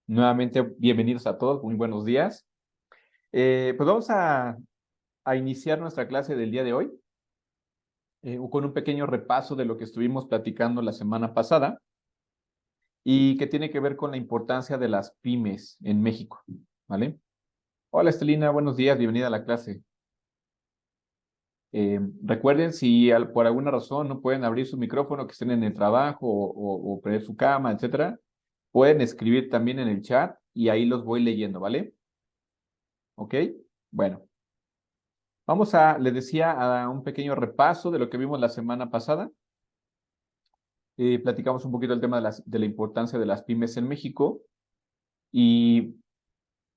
Nuevamente, bienvenidos a todos, muy buenos días. Pues vamos a iniciar nuestra clase del día de hoy con un pequeño repaso de lo que estuvimos platicando la semana pasada y que tiene que ver con la importancia de las pymes en México, ¿vale? Hola Estelina, buenos días, bienvenida a la clase. Recuerden, si por alguna razón no pueden abrir su micrófono, que estén en el trabajo o prender su cama, etcétera, pueden escribir también en el chat y ahí los voy leyendo, ¿vale? ¿Ok? Bueno. Les decía, a un pequeño repaso de lo que vimos la semana pasada. Platicamos un poquito el tema de la importancia de las pymes en México y,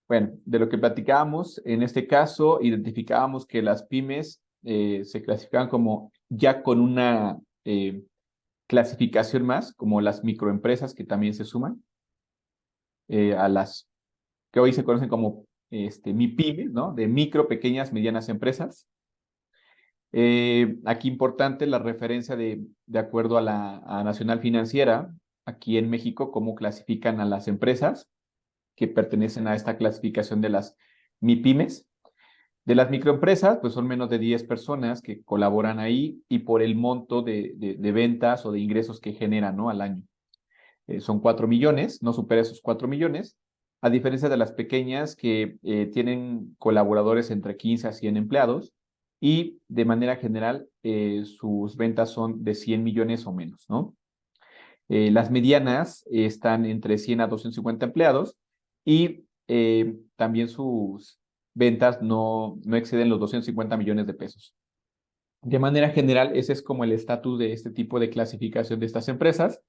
bueno, de lo que platicábamos, en este caso, identificábamos que las pymes se clasificaban como ya con una clasificación más, como las microempresas que también se suman a las que hoy se conocen como MIPYMES, ¿no? De micro, pequeñas, medianas empresas. Aquí importante la referencia de acuerdo a la Nacional Financiera, aquí en México, cómo clasifican a las empresas que pertenecen a esta clasificación de las MIPYMES. De las microempresas, pues son menos de 10 personas que colaboran ahí y por el monto de ventas o de ingresos que generan, ¿no? Al año. Son 4 millones, no supera esos 4 millones, a diferencia de las pequeñas que tienen colaboradores entre 15 a 100 empleados y de manera general sus ventas son de 100 millones o menos, ¿no? Las medianas están entre 100 a 250 empleados y también sus ventas no exceden los 250 millones de pesos. De manera general, ese es como el estatus de este tipo de clasificación de estas empresas.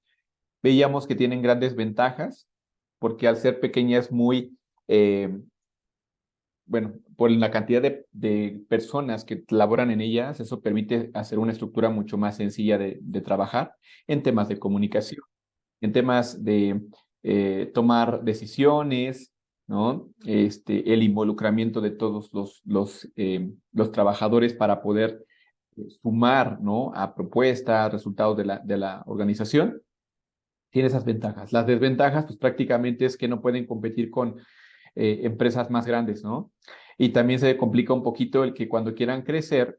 Veíamos que tienen grandes ventajas porque al ser pequeñas bueno, por la cantidad de personas que laboran en ellas, eso permite hacer una estructura mucho más sencilla de trabajar en temas de comunicación, en temas de tomar decisiones, ¿no? El involucramiento de todos los trabajadores para poder sumar, ¿no? A propuestas, resultados de la organización. Tiene esas ventajas. Las desventajas, pues prácticamente es que no pueden competir con empresas más grandes, ¿no? Y también se complica un poquito el que cuando quieran crecer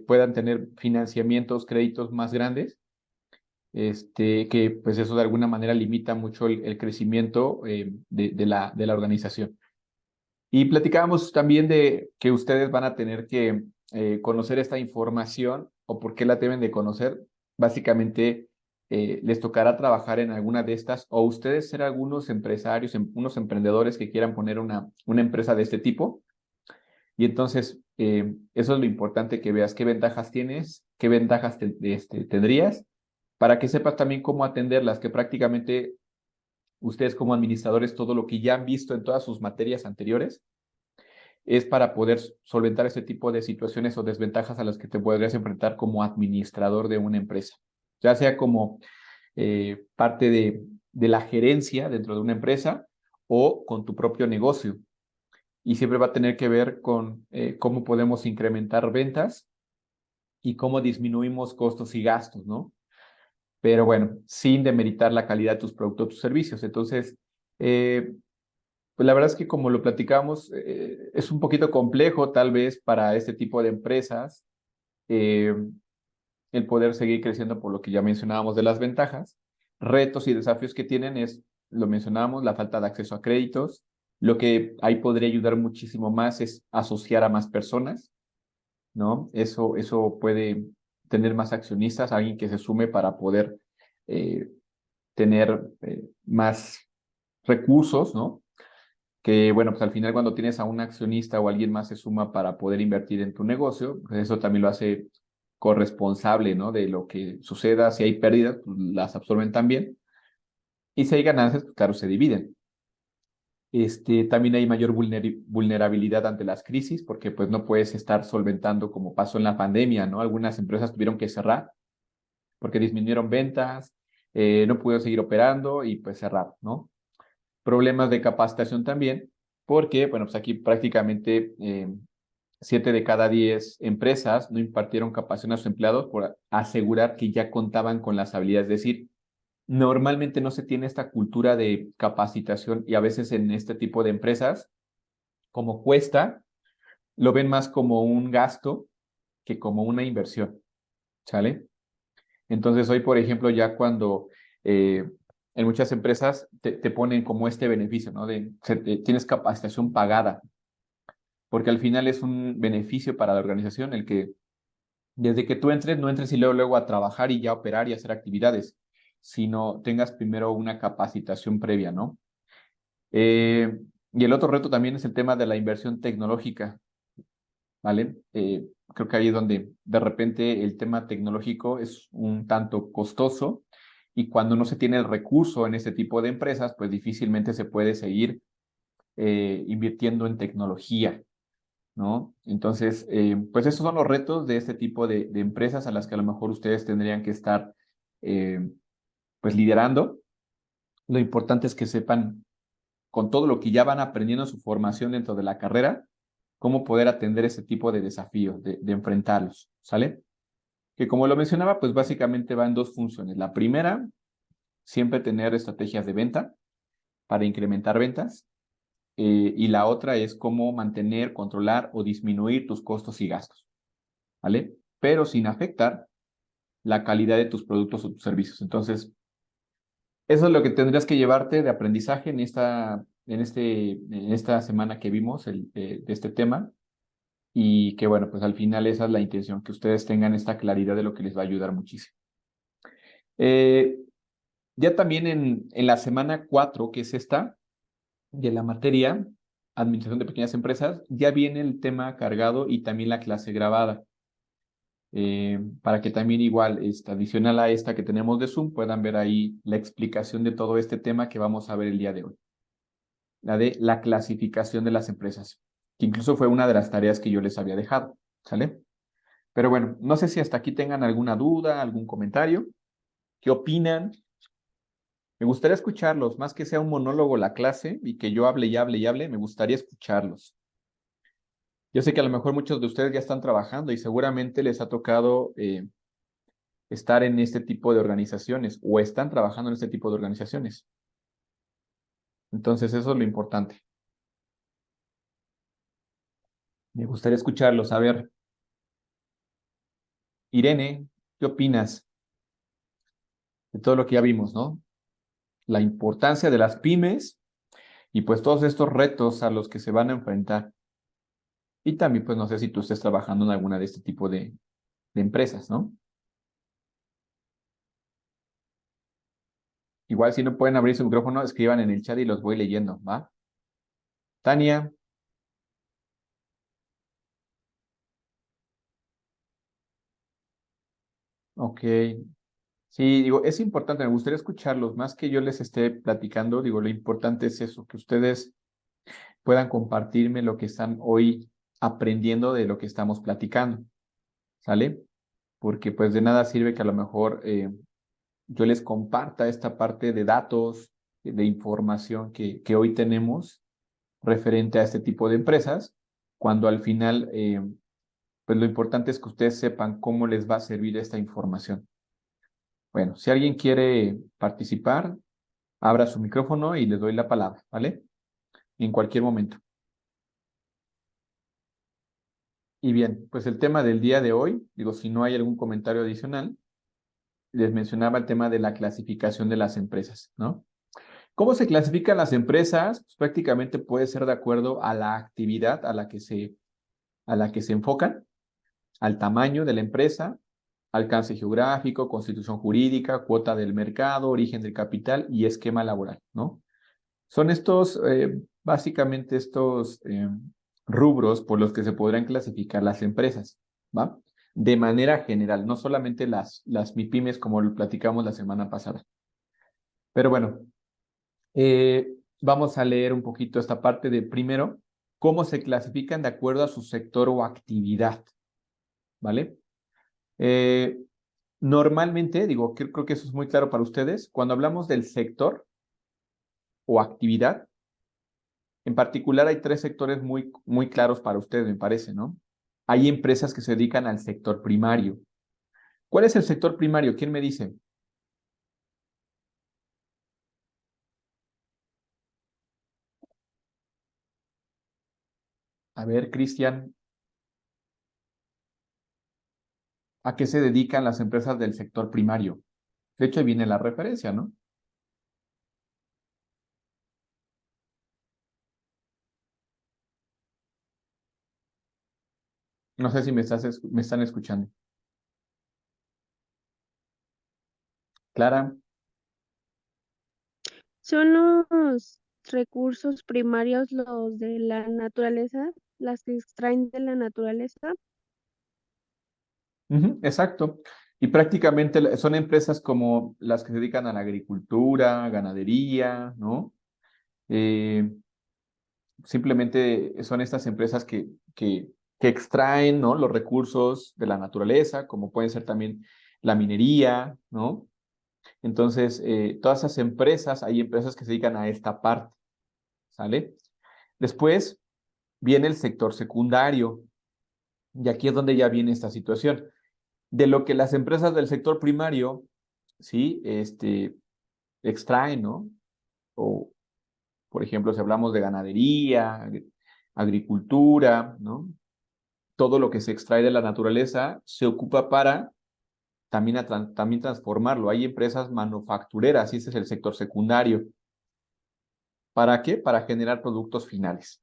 puedan tener financiamientos, créditos más grandes, que pues eso de alguna manera limita mucho el crecimiento de la organización. Y platicábamos también de que ustedes van a tener que conocer esta información o por qué la deben de conocer. Básicamente, les tocará trabajar en alguna de estas o ustedes ser algunos empresarios, unos emprendedores que quieran poner una empresa de este tipo. Y entonces, eso es lo importante que veas qué ventajas tienes, qué ventajas tendrías, para que sepas también cómo atenderlas, que prácticamente ustedes como administradores, todo lo que ya han visto en todas sus materias anteriores, es para poder solventar este tipo de situaciones o desventajas a las que te podrías enfrentar como administrador de una empresa, ya sea como parte de la gerencia dentro de una empresa o con tu propio negocio. Y siempre va a tener que ver con cómo podemos incrementar ventas y cómo disminuimos costos y gastos, ¿no? Pero bueno, sin demeritar la calidad de tus productos o tus servicios. Entonces, pues la verdad es que como lo platicamos, es un poquito complejo tal vez para este tipo de empresas eh, el poder seguir creciendo por lo que ya mencionábamos de las ventajas. Retos y desafíos que tienen es, lo mencionábamos, la falta de acceso a créditos. Lo que ahí podría ayudar muchísimo más es asociar a más personas, ¿no? Eso puede tener más accionistas, alguien que se sume para poder eh, tener más recursos, ¿no? Que bueno, pues al final cuando tienes a un accionista o alguien más se suma para poder invertir en tu negocio, pues eso también lo hace corresponsable, ¿no? De lo que suceda, si hay pérdidas, pues las absorben también, y si hay ganancias, pues claro, se dividen. También hay mayor vulnerabilidad ante las crisis, porque pues no puedes estar solventando como pasó en la pandemia, ¿no? Algunas empresas tuvieron que cerrar porque disminuyeron ventas, no pudieron seguir operando y pues cerrar, ¿no? Problemas de capacitación también, porque, bueno, pues aquí prácticamente 7 de cada 10 empresas no impartieron capacitación a sus empleados por asegurar que ya contaban con las habilidades. Es decir, normalmente no se tiene esta cultura de capacitación y a veces en este tipo de empresas, como cuesta, lo ven más como un gasto que como una inversión, ¿sale? Entonces hoy, por ejemplo, ya cuando en muchas empresas te ponen como este beneficio, ¿no? Tienes capacitación pagada, porque al final es un beneficio para la organización el que desde que tú entres, no entres y luego a trabajar y ya operar y hacer actividades, sino tengas primero una capacitación previa, ¿no? Eh, y el otro reto también es el tema de la inversión tecnológica, ¿vale? Creo que ahí es donde de repente el tema tecnológico es un tanto costoso y cuando no se tiene el recurso en este tipo de empresas, pues difícilmente se puede seguir invirtiendo en tecnología, ¿no? Entonces, pues esos son los retos de este tipo de empresas a las que a lo mejor ustedes tendrían que estar, eh, pues, liderando. Lo importante es que sepan, con todo lo que ya van aprendiendo en su formación dentro de la carrera, cómo poder atender ese tipo de desafíos, de enfrentarlos, ¿sale? Que como lo mencionaba, pues básicamente va en dos funciones. La primera, siempre tener estrategias de venta para incrementar ventas. Y la otra es cómo mantener, controlar o disminuir tus costos y gastos, ¿vale? Pero sin afectar la calidad de tus productos o tus servicios. Entonces, eso es lo que tendrías que llevarte de aprendizaje en esta semana que vimos de este tema. Y que bueno, pues al final esa es la intención, que ustedes tengan esta claridad de lo que les va a ayudar muchísimo. Eh, ya también en la semana 4 que es esta, de la materia, Administración de Pequeñas Empresas, ya viene el tema cargado y también la clase grabada. Para que también igual, adicional a esta que tenemos de Zoom, puedan ver ahí la explicación de todo este tema que vamos a ver el día de hoy. La de la clasificación de las empresas, que incluso fue una de las tareas que yo les había dejado, ¿sale? Pero bueno, no sé si hasta aquí tengan alguna duda, algún comentario. ¿Qué opinan? Me gustaría escucharlos, más que sea un monólogo la clase y que yo hable y hable y hable, me gustaría escucharlos. Yo sé que a lo mejor muchos de ustedes ya están trabajando y seguramente les ha tocado estar en este tipo de organizaciones o están trabajando en este tipo de organizaciones. Entonces, eso es lo importante. Me gustaría escucharlos. A ver, Irene, ¿qué opinas de todo lo que ya vimos, ¿no? La importancia de las pymes y pues todos estos retos a los que se van a enfrentar. Y también, pues no sé si tú estés trabajando en alguna de este tipo de empresas, ¿no? Igual si no pueden abrir su micrófono, escriban en el chat y los voy leyendo, ¿va? Tania, ok. Sí, digo, es importante, me gustaría escucharlos, más que yo les esté platicando, digo, lo importante es eso, que ustedes puedan compartirme lo que están hoy aprendiendo de lo que estamos platicando, ¿sale? Porque pues de nada sirve que a lo mejor yo les comparta esta parte de datos, de información que hoy tenemos referente a este tipo de empresas, cuando al final, pues lo importante es que ustedes sepan cómo les va a servir esta información. Bueno, si alguien quiere participar, abra su micrófono y les doy la palabra, ¿vale? En cualquier momento. Y bien, pues el tema del día de hoy, digo, si no hay algún comentario adicional, les mencionaba el tema de la clasificación de las empresas, ¿no? ¿Cómo se clasifican las empresas? Pues prácticamente puede ser de acuerdo a la actividad a la que se enfocan, al tamaño de la empresa, alcance geográfico, constitución jurídica, cuota del mercado, origen del capital y esquema laboral, ¿no? Son estos, básicamente estos rubros por los que se podrán clasificar las empresas, ¿va? De manera general, no solamente las MIPYMES como lo platicamos la semana pasada. Pero bueno, vamos a leer un poquito esta parte de primero, cómo se clasifican de acuerdo a su sector o actividad, ¿vale? Eh, Normalmente, digo, creo que eso es muy claro para ustedes, cuando hablamos del sector o actividad, en particular hay tres sectores muy claros para ustedes, me parece, ¿no? Hay empresas que se dedican al sector primario. ¿Cuál es el sector primario? ¿Quién me dice? A ver, Cristian, ¿a qué se dedican las empresas del sector primario? De hecho, ahí viene la referencia, ¿no? No sé si me están escuchando. Clara. ¿Son los recursos primarios los de la naturaleza, las que extraen de la naturaleza? Ujú, exacto. Y prácticamente son empresas como las que se dedican a la agricultura, ganadería, ¿no? Eh, Simplemente son estas empresas que extraen, ¿no? Los recursos de la naturaleza, como pueden ser también la minería, ¿no? Entonces, todas esas empresas, hay empresas que se dedican a esta parte, ¿sale? Después viene el sector secundario, y aquí es donde ya viene esta situación. De lo que las empresas del sector primario, ¿sí? Extraen, ¿no? O, por ejemplo, si hablamos de ganadería, agricultura, ¿no? Todo lo que se extrae de la naturaleza se ocupa para también transformarlo. Hay empresas manufactureras y ese es el sector secundario. ¿Para qué? Para generar productos finales,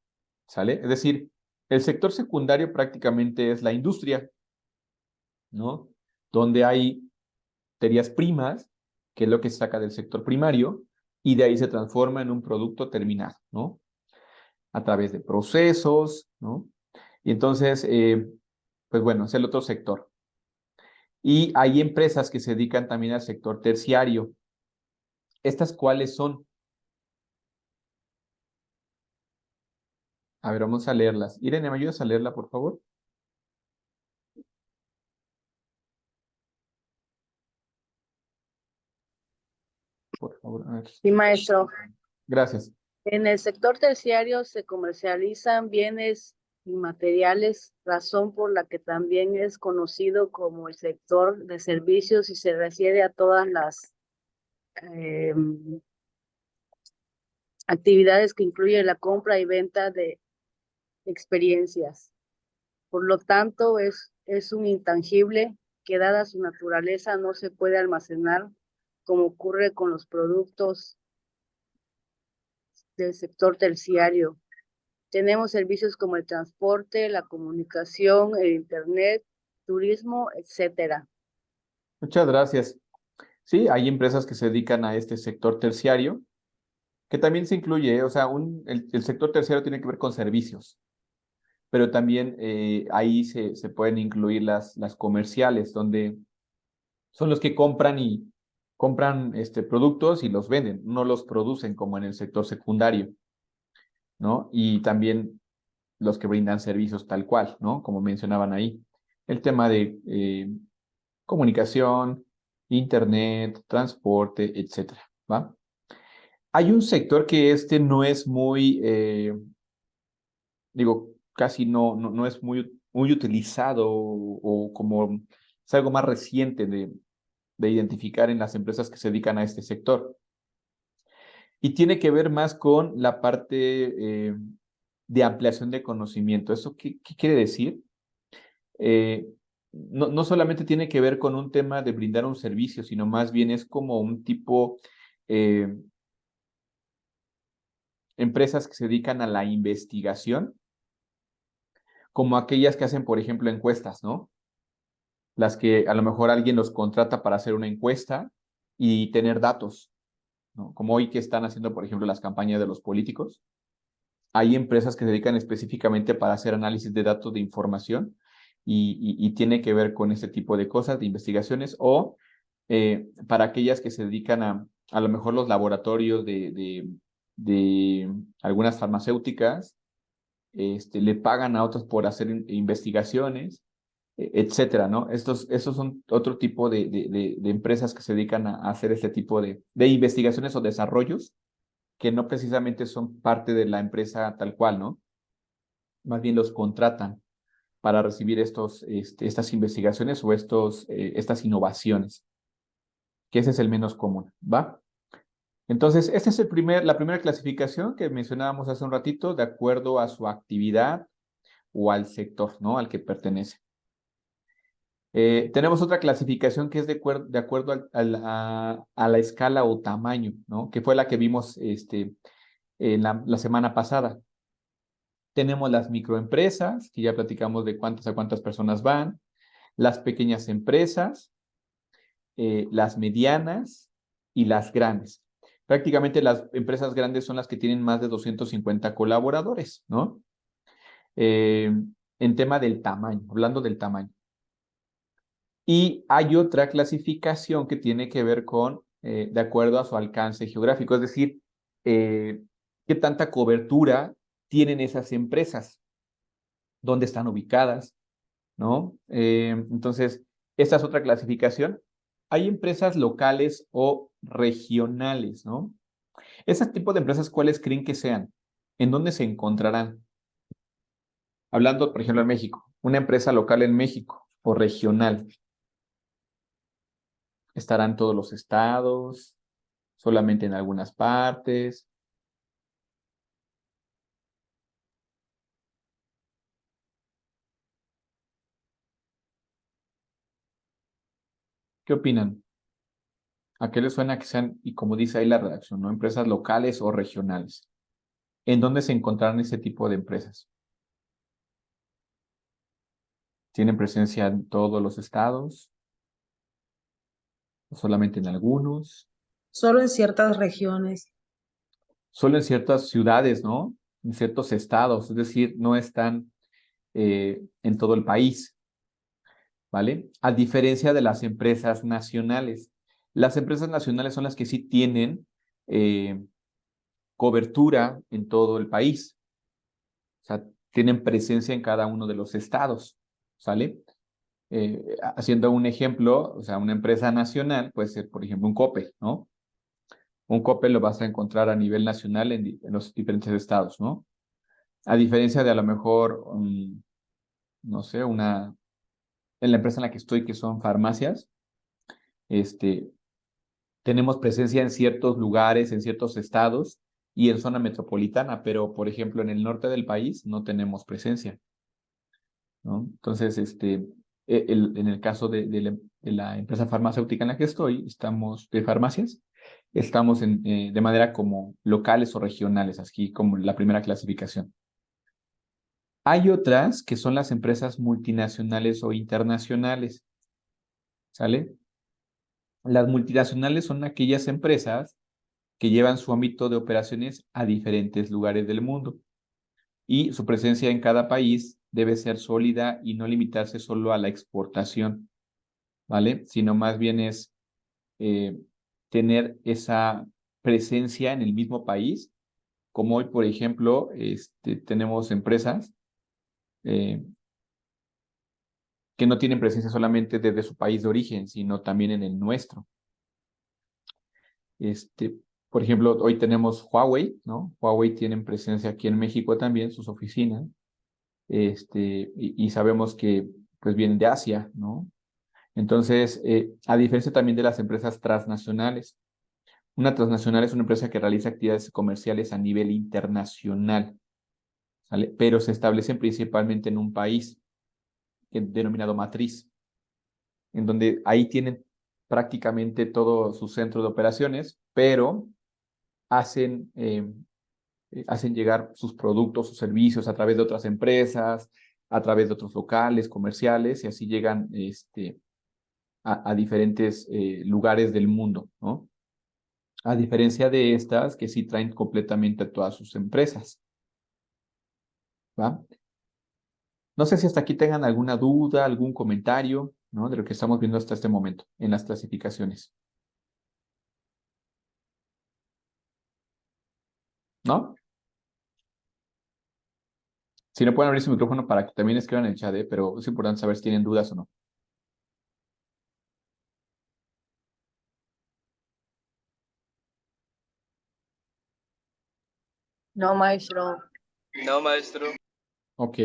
¿sale? Es decir, el sector secundario prácticamente es la industria, ¿no? Donde hay materias primas, que es lo que se saca del sector primario, y de ahí se transforma en un producto terminado, ¿no? A través de procesos, ¿no? Y entonces, pues bueno, es el otro sector. Y hay empresas que se dedican también al sector terciario. ¿Estas cuáles son? A ver, vamos a leerlas. Irene, ¿me ayudas a leerla, por favor? Por favor, a ver. Sí, maestro. Gracias. En el sector terciario se comercializan bienes inmateriales, razón por la que también es conocido como el sector de servicios y se refiere a todas las eh, actividades que incluyen la compra y venta de experiencias. Por lo tanto, es un intangible que dada su naturaleza no se puede almacenar como ocurre con los productos del sector terciario. Tenemos servicios como el transporte, la comunicación, el internet, turismo, etcétera. Muchas gracias. Sí, hay empresas que se dedican a este sector terciario, que también se incluye, o sea, el sector terciario tiene que ver con servicios, pero también ahí se pueden incluir las comerciales, donde son los que compran productos y los venden, no los producen como en el sector secundario, ¿no? Y también los que brindan servicios tal cual, ¿no? Como mencionaban ahí. El tema de comunicación, internet, transporte, etcétera, ¿va? Hay un sector que no es muy, digo, casi no es muy utilizado o como es algo más reciente de identificar en las empresas que se dedican a este sector. Y tiene que ver más con la parte de ampliación de conocimiento. ¿Eso qué quiere decir? Eh, no solamente tiene que ver con un tema de brindar un servicio, sino más bien es como un tipo, eh, empresas que se dedican a la investigación, como aquellas que hacen, por ejemplo, encuestas, ¿no? Las que a lo mejor alguien los contrata para hacer una encuesta y tener datos, ¿no? Como hoy que están haciendo, por ejemplo, las campañas de los políticos. Hay empresas que se dedican específicamente para hacer análisis de datos de información y tiene que ver con este tipo de cosas, de investigaciones, o para aquellas que se dedican a lo mejor los laboratorios de algunas farmacéuticas, le pagan a otros por hacer investigaciones, etcétera, ¿no? Estos son otro tipo de empresas que se dedican a hacer este tipo de investigaciones o desarrollos que no precisamente son parte de la empresa tal cual, ¿no? Más bien los contratan para recibir estas investigaciones o estas innovaciones, que ese es el menos común, ¿va? Entonces, esta es la primera clasificación que mencionábamos hace un ratito, de acuerdo a su actividad, o al sector, ¿no? Al que pertenece. Tenemos otra clasificación que es de acuerdo a la escala o tamaño, ¿no? Que fue la que vimos en la semana pasada. Tenemos las microempresas, que ya platicamos de cuántas a cuántas personas van, las pequeñas empresas, las medianas y las grandes. Prácticamente las empresas grandes son las que tienen más de 250 colaboradores, ¿no? En tema del tamaño, hablando del tamaño. Y hay otra clasificación que tiene que ver con, de acuerdo a su alcance geográfico, es decir, qué tanta cobertura tienen esas empresas, dónde están ubicadas, ¿no? Entonces, esta es otra clasificación. Hay empresas locales o regionales, ¿no? Ese tipo de empresas, ¿cuáles creen que sean? ¿En dónde se encontrarán? Hablando, por ejemplo, en México, una empresa local en México o regional. ¿Estarán todos los estados? ¿Solamente en algunas partes? ¿Qué opinan? ¿A qué les suena que sean, y como dice ahí la redacción, ¿no? Empresas locales o regionales? ¿En dónde se encontrarán ese tipo de empresas? ¿Tienen presencia en todos los estados? ¿O solamente en algunos? Solo en ciertas regiones. Solo en ciertas ciudades, ¿no? En ciertos estados, es decir, no están en todo el país, ¿vale? A diferencia de las empresas nacionales. Las empresas nacionales son las que sí tienen cobertura en todo el país. O sea, tienen presencia en cada uno de los estados, ¿sale? Haciendo un ejemplo, o sea, una empresa nacional puede ser, por ejemplo, un Coppel, ¿no? Un Coppel lo vas a encontrar a nivel nacional en los diferentes estados, ¿no? A diferencia de a lo mejor, no sé, en la empresa en la que estoy, que son farmacias, tenemos presencia en ciertos lugares, en ciertos estados y en zona metropolitana, pero por ejemplo en el norte del país no tenemos presencia, ¿no? Entonces, en el caso de la empresa farmacéutica en la que estoy, estamos de farmacias, estamos de manera como locales o regionales, así como la primera clasificación. Hay otras que son las empresas multinacionales o internacionales, ¿sale? Las multinacionales son aquellas empresas que llevan su ámbito de operaciones a diferentes lugares del mundo y su presencia en cada país debe ser sólida y no limitarse solo a la exportación, ¿vale? Sino más bien es tener esa presencia en el mismo país, como hoy, por ejemplo, tenemos empresas que no tienen presencia solamente desde su país de origen, sino también en el nuestro. Por ejemplo, hoy tenemos Huawei, ¿no? Huawei tienen presencia aquí en México también, sus oficinas, y sabemos que pues vienen de Asia, ¿no? Entonces, a diferencia también de las empresas transnacionales, una transnacional es una empresa que realiza actividades comerciales a nivel internacional, ¿sale? Pero se establecen principalmente en un país denominado matriz, en donde ahí tienen prácticamente todo su centro de operaciones, pero hacen, hacen llegar sus productos, sus servicios a través de otras empresas, a través de otros locales, comerciales, y así llegan a diferentes lugares del mundo, ¿no? A diferencia de estas que sí traen completamente a todas sus empresas, ¿va? No sé si hasta aquí tengan alguna duda, algún comentario, ¿no? De lo que estamos viendo hasta este momento en las clasificaciones. ¿No? Si no pueden abrir su micrófono para que también escriban en el chat, pero es importante saber si tienen dudas o no. No, maestro. No, maestro. Ok.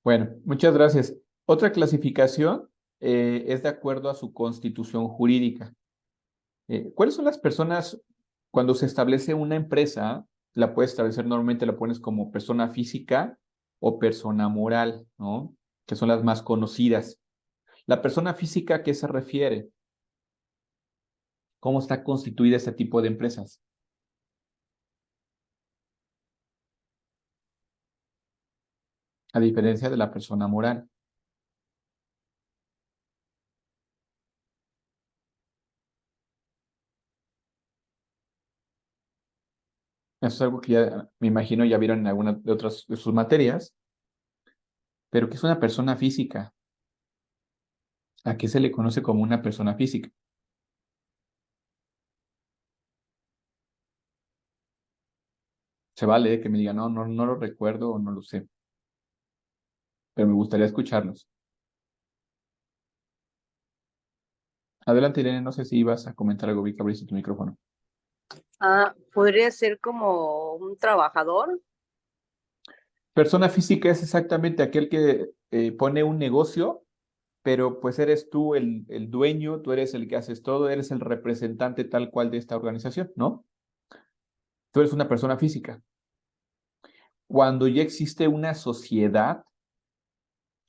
Bueno, muchas gracias. Otra clasificación es de acuerdo a su constitución jurídica. ¿Cuáles son las personas, cuando se establece una empresa, la puedes establecer normalmente, la pones como persona física o persona moral, ¿no? Que son las más conocidas. La persona física, ¿a qué se refiere? ¿Cómo está constituida este tipo de empresas? A diferencia de la persona moral. Eso es algo que ya me imagino ya vieron en alguna de otras de sus materias, pero ¿qué es una persona física? ¿A qué se le conoce como una persona física? Se vale que me digan, no lo recuerdo o no lo sé, pero me gustaría escucharlos. Adelante, Irene, no sé si ibas a comentar algo, vi que abriste tu micrófono. Podría ser como un trabajador. Persona física es exactamente aquel que pone un negocio, pero pues eres tú el dueño, tú eres el que haces todo, eres el representante tal cual de esta organización, ¿no? Tú eres una persona física. Cuando ya existe una sociedad,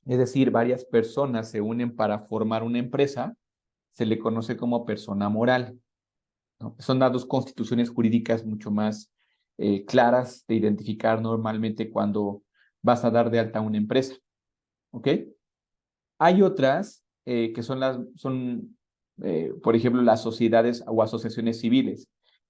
es decir, varias personas se unen para formar una empresa, se le conoce como persona moral, ¿no? Son las dos constituciones jurídicas mucho más claras de identificar normalmente cuando vas a dar de alta una empresa, ¿ok? Hay otras que por ejemplo, las sociedades o asociaciones civiles.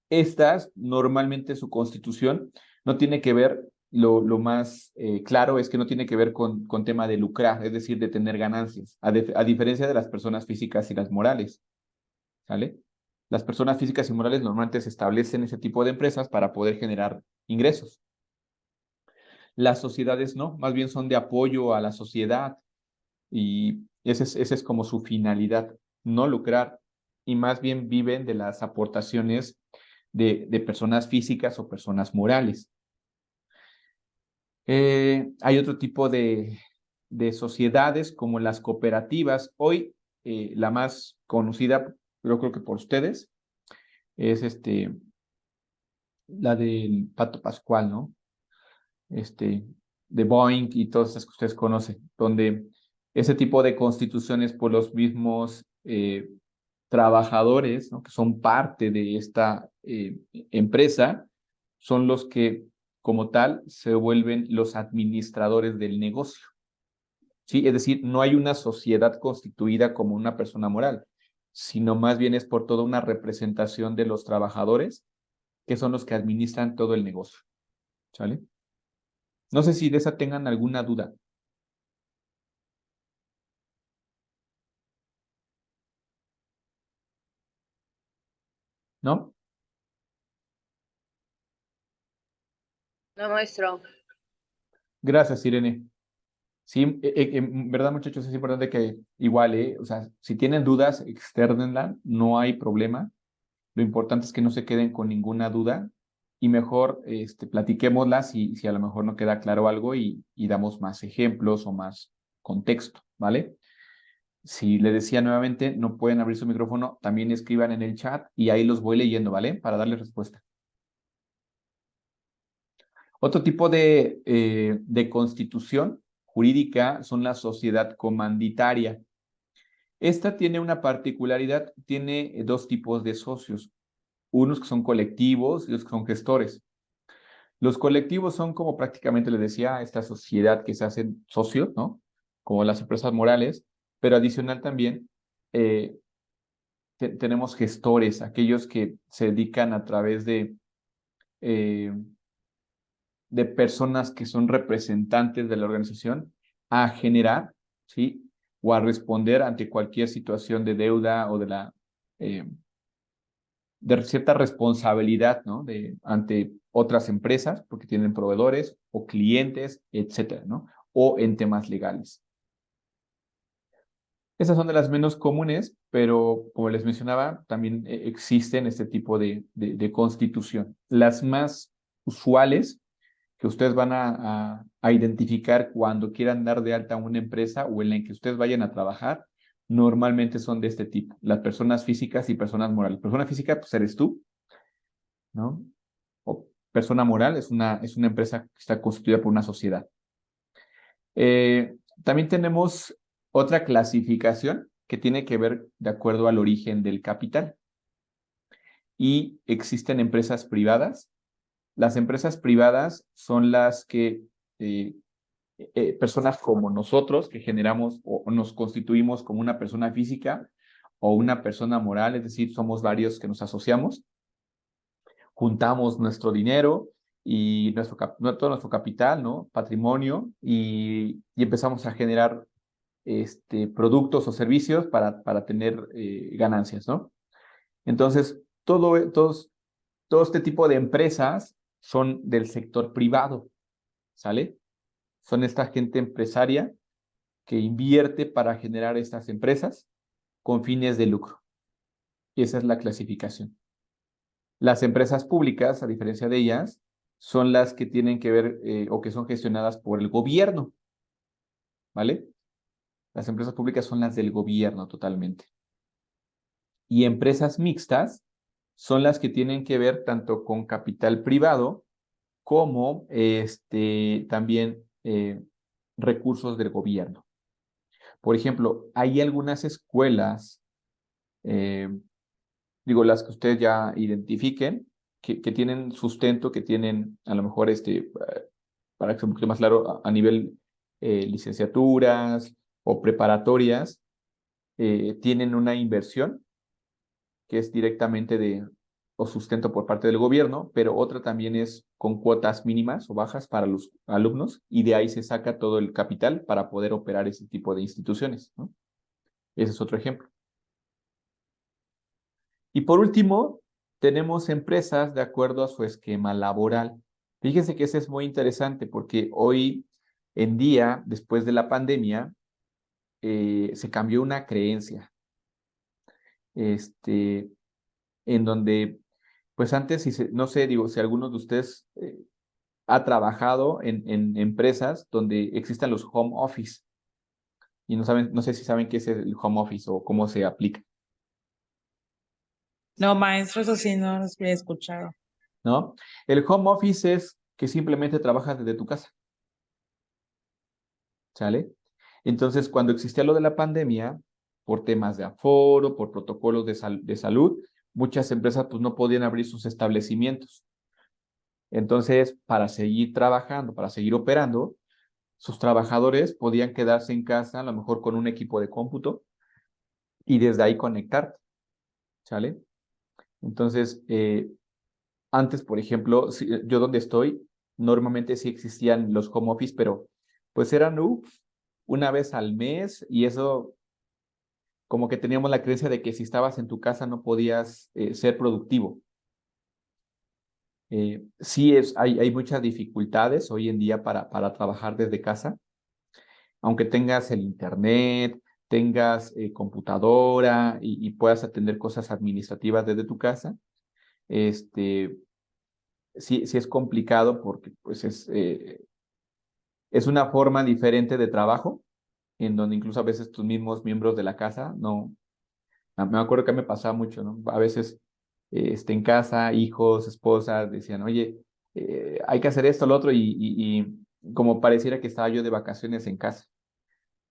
Estas, normalmente su constitución no tiene que ver, lo más claro es que no tiene que ver con tema de lucrar, es decir, de tener ganancias, a diferencia de las personas físicas y las morales, ¿sale? Las personas físicas y morales normalmente se establecen ese tipo de empresas para poder generar ingresos. Las sociedades no, más bien son de apoyo a la sociedad, y esa es como su finalidad, no lucrar, y más bien viven de las aportaciones de personas físicas o personas morales. Hay otro tipo de sociedades como las cooperativas. Hoy la más conocida, yo creo que por ustedes, es la del Pato Pascual, ¿no? De Boeing y todas esas que ustedes conocen, donde ese tipo de constituciones por los mismos trabajadores, ¿no? Que son parte de esta empresa, son los que como tal se vuelven los administradores del negocio. ¿Sí? Es decir, no hay una sociedad constituida como una persona moral, sino más bien es por toda una representación de los trabajadores que son los que administran todo el negocio. ¿Sale? No sé si de esa tengan alguna duda. ¿No? No, maestro. Gracias, Irene. Sí, en verdad, muchachos, es importante que igual, o sea, si tienen dudas, externenla, no hay problema. Lo importante es que no se queden con ninguna duda y mejor platiquémoslas si a lo mejor no queda claro algo y damos más ejemplos o más contexto, ¿vale? Si les decía nuevamente, no pueden abrir su micrófono, también escriban en el chat y ahí los voy leyendo, ¿vale? Para darles respuesta. Otro tipo de constitución jurídica son la sociedad comanditaria. Esta tiene una particularidad, tiene dos tipos de socios, unos que son colectivos y otros que son gestores. Los colectivos son como prácticamente les decía, esta sociedad que se hacen socios, ¿no? Como las empresas morales, pero adicional también tenemos gestores, aquellos que se dedican a través eh, de personas que son representantes de la organización a generar, ¿sí? O a responder ante cualquier situación de deuda o de cierta responsabilidad, ¿no? Ante otras empresas, porque tienen proveedores o clientes, etcétera, ¿no? O en temas legales. Esas son de las menos comunes, pero como les mencionaba, también existen este tipo de constitución. Las más usuales que ustedes van a identificar cuando quieran dar de alta una empresa o en la que ustedes vayan a trabajar, normalmente son de este tipo, las personas físicas y personas morales. Persona física, pues eres tú, ¿no? O persona moral es una empresa que está constituida por una sociedad. También tenemos otra clasificación que tiene que ver de acuerdo al origen del capital. Y existen empresas privadas. Las empresas privadas son las que personas como nosotros que generamos o nos constituimos como una persona física o una persona moral, es decir, somos varios que nos asociamos, juntamos nuestro dinero y todo nuestro capital, ¿no? Patrimonio, y empezamos a generar productos o servicios para tener ganancias, ¿no? Entonces, todo este tipo de empresas son del sector privado, ¿sale? Son esta gente empresaria que invierte para generar estas empresas con fines de lucro. Y esa es la clasificación. Las empresas públicas, a diferencia de ellas, son las que tienen que ver o que son gestionadas por el gobierno, ¿vale? Las empresas públicas son las del gobierno totalmente. Y empresas mixtas son las que tienen que ver tanto con capital privado como también recursos del gobierno. Por ejemplo, hay algunas escuelas, las que ustedes ya identifiquen, que tienen sustento, que tienen a lo mejor, para que sea un poquito más claro, a nivel licenciaturas o preparatorias, tienen una inversión que es directamente o sustento por parte del gobierno, pero otra también es con cuotas mínimas o bajas para los alumnos, y de ahí se saca todo el capital para poder operar ese tipo de instituciones, ¿no? Ese es otro ejemplo. Y por último, tenemos empresas de acuerdo a su esquema laboral. Fíjense que ese es muy interesante porque hoy en día, después de la pandemia, se cambió una creencia, en donde, pues antes, no sé, si alguno de ustedes ha trabajado en empresas donde existan los home office, y no sé si saben qué es el home office o cómo se aplica, No, maestro, eso sí no los había escuchado. ¿no? El home office es que simplemente trabajas desde tu casa, ¿sale? Entonces, cuando existía lo de la pandemia, por temas de aforo, por protocolos de salud, muchas empresas pues no podían abrir sus establecimientos. Entonces, para seguir trabajando, para seguir operando, sus trabajadores podían quedarse en casa, a lo mejor con un equipo de cómputo, y desde ahí conectar, ¿sale? Entonces, antes, por ejemplo, yo donde estoy, normalmente sí existían los home office, pero pues eran una vez al mes, y eso como que teníamos la creencia de que si estabas en tu casa no podías ser productivo. Sí, hay muchas dificultades hoy en día para trabajar desde casa, aunque tengas el internet, tengas computadora y puedas atender cosas administrativas desde tu casa. Sí es complicado porque pues es una forma diferente de trabajo, en donde incluso a veces tus mismos miembros de la casa no. Me acuerdo que me pasaba mucho, ¿no? A veces en casa, hijos, esposas decían, oye, hay que hacer esto, lo otro, y como pareciera que estaba yo de vacaciones en casa.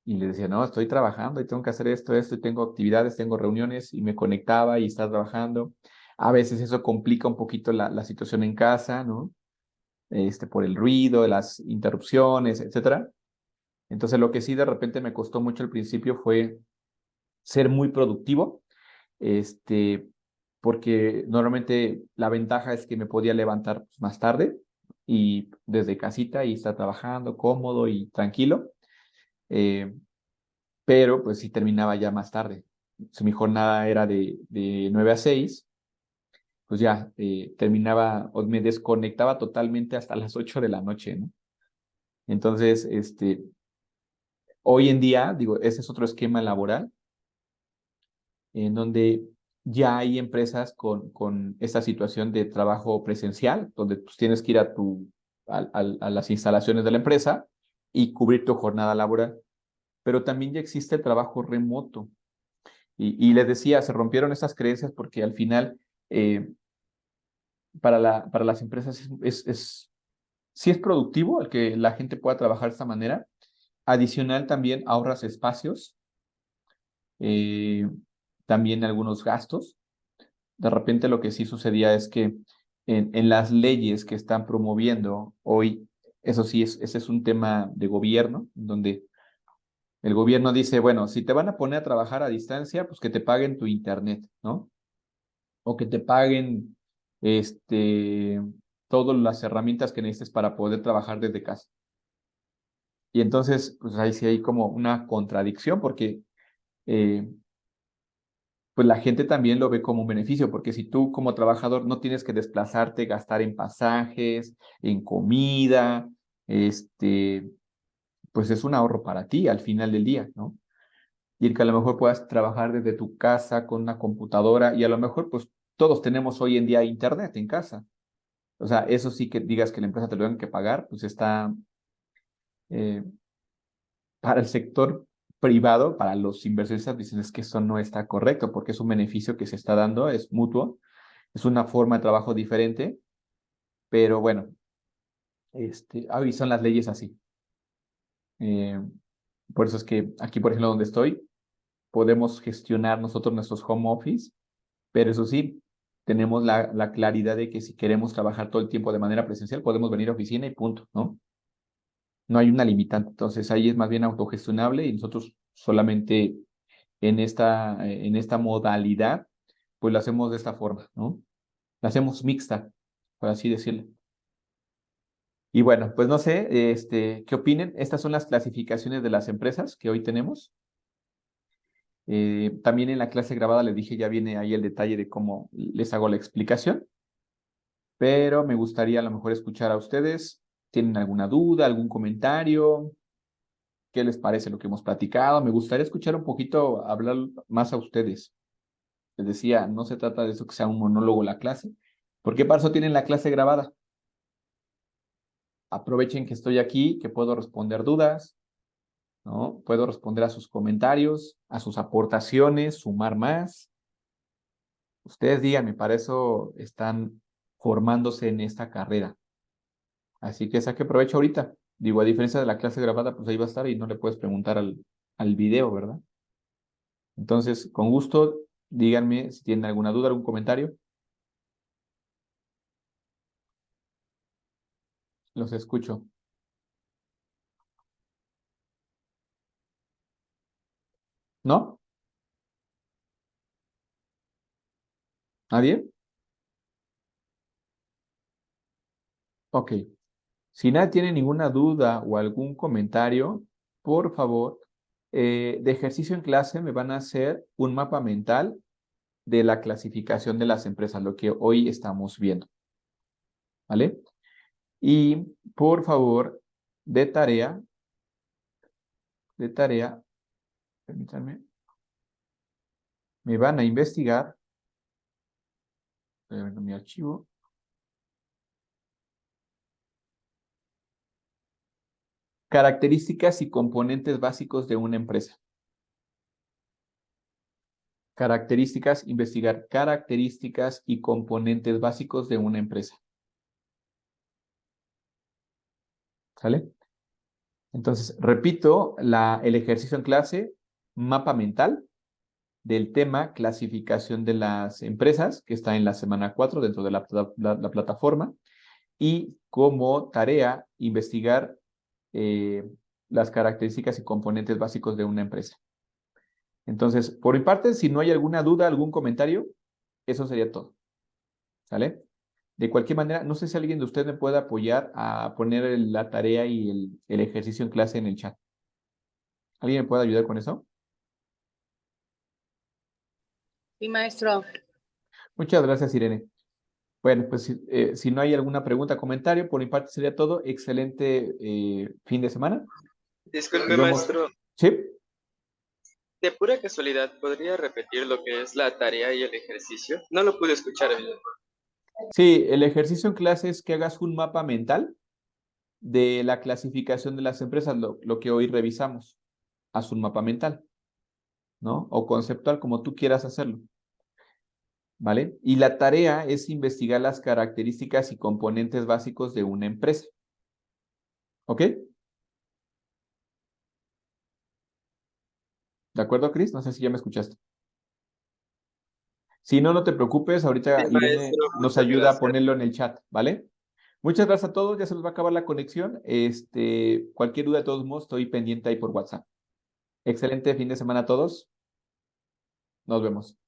Y les decía, no, estoy trabajando y tengo que hacer esto, y tengo actividades, tengo reuniones, y me conectaba y estaba trabajando. A veces eso complica un poquito la situación en casa, ¿no? Por el ruido, las interrupciones, etcétera. Entonces, lo que sí de repente me costó mucho al principio fue ser muy productivo, porque normalmente la ventaja es que me podía levantar pues, más tarde y desde casita y estar trabajando cómodo y tranquilo, pero pues sí terminaba ya más tarde. Si mi jornada era de 9 a 6, pues ya terminaba o me desconectaba totalmente hasta las 8 de la noche, ¿no? Entonces, hoy en día, digo, ese es otro esquema laboral en donde ya hay empresas con esta situación de trabajo presencial, donde pues, tienes que ir a las instalaciones de la empresa y cubrir tu jornada laboral. Pero también ya existe el trabajo remoto. Y les decía, se rompieron esas creencias porque al final, para las empresas sí es productivo el que la gente pueda trabajar de esta manera, Adicional también ahorras espacios, también algunos gastos. De repente lo que sí sucedía es que en las leyes que están promoviendo hoy, eso sí, ese es un tema de gobierno, donde el gobierno dice, bueno, si te van a poner a trabajar a distancia, pues que te paguen tu internet, ¿no? O que te paguen todas las herramientas que necesites para poder trabajar desde casa. Y entonces, pues ahí sí hay como una contradicción, porque eh, pues la gente también lo ve como un beneficio, porque si tú como trabajador no tienes que desplazarte, gastar en pasajes, en comida, pues es un ahorro para ti al final del día, ¿no? Y el que a lo mejor puedas trabajar desde tu casa con una computadora y a lo mejor pues todos tenemos hoy en día internet en casa. O sea, eso sí que digas que la empresa te lo tenga que pagar, pues está eh, para el sector privado, para los inversionistas, dicen es que eso no está correcto porque es un beneficio que se está dando, es mutuo, es una forma de trabajo diferente, pero bueno, hoy son las leyes así. Por eso es que aquí, por ejemplo, donde estoy, podemos gestionar nosotros nuestros home office, pero eso sí, tenemos la claridad de que si queremos trabajar todo el tiempo de manera presencial, podemos venir a oficina y punto, ¿no? No hay una limitante. Entonces ahí es más bien autogestionable y nosotros solamente en esta modalidad, pues lo hacemos de esta forma, ¿no? La hacemos mixta, por así decirlo. Y bueno, pues no sé, ¿qué opinen? Estas son las clasificaciones de las empresas que hoy tenemos. También en la clase grabada les dije, ya viene ahí el detalle de cómo les hago la explicación, pero me gustaría a lo mejor escuchar a ustedes. ¿Tienen alguna duda, algún comentario? ¿Qué les parece lo que hemos platicado? Me gustaría escuchar un poquito, hablar más a ustedes. Les decía, no se trata de eso que sea un monólogo la clase, porque para eso tienen la clase grabada. Aprovechen que estoy aquí, que puedo responder dudas, ¿no? Puedo responder a sus comentarios, a sus aportaciones, sumar más. Ustedes díganme, para eso están formándose en esta carrera. Así que saque provecho ahorita. Digo, a diferencia de la clase grabada, pues ahí va a estar y no le puedes preguntar al video, ¿verdad? Entonces, con gusto, díganme si tienen alguna duda, algún comentario. Los escucho. ¿No? ¿Nadie? Ok. Si nadie tiene ninguna duda o algún comentario, por favor, de ejercicio en clase me van a hacer un mapa mental de la clasificación de las empresas, lo que hoy estamos viendo. ¿Vale? Y por favor, de tarea, permítanme, me van a investigar, estoy abriendo mi archivo, características y componentes básicos de una empresa. Características, investigar características y componentes básicos de una empresa. ¿Sale? Entonces, repito el ejercicio en clase, mapa mental del tema clasificación de las empresas, que está en la semana 4 dentro de la plataforma, y como tarea, investigar las características y componentes básicos de una empresa. Entonces, por mi parte, si no hay alguna duda, algún comentario, eso sería todo. ¿Sale? De cualquier manera, no sé si alguien de ustedes me puede apoyar a poner la tarea y el ejercicio en clase en el chat. ¿Alguien me puede ayudar con eso? Sí, maestro. Muchas gracias, Irene. Bueno, pues si no hay alguna pregunta, comentario, por mi parte sería todo. Excelente fin de semana. Disculpe, Nos vemos. maestro, Sí, de pura casualidad, ¿podría repetir lo que es la tarea y el ejercicio? No lo pude escuchar bien. sí, el ejercicio en clase es que hagas un mapa mental de la clasificación de las empresas, lo que hoy revisamos. Haz un mapa mental, ¿no? O conceptual, como tú quieras hacerlo. ¿Vale? Y la tarea es investigar las características y componentes básicos de una empresa. ¿Ok? ¿De acuerdo, Cris? No sé si ya me escuchaste. Si no, no te preocupes, ahorita Sí, Irene maestro, nos muchas ayuda a gracias. ponerlo en el chat, ¿vale? Muchas gracias a todos, ya se nos va a acabar la conexión. Cualquier duda de todos modos, estoy pendiente ahí por WhatsApp. Excelente fin de semana a todos. Nos vemos.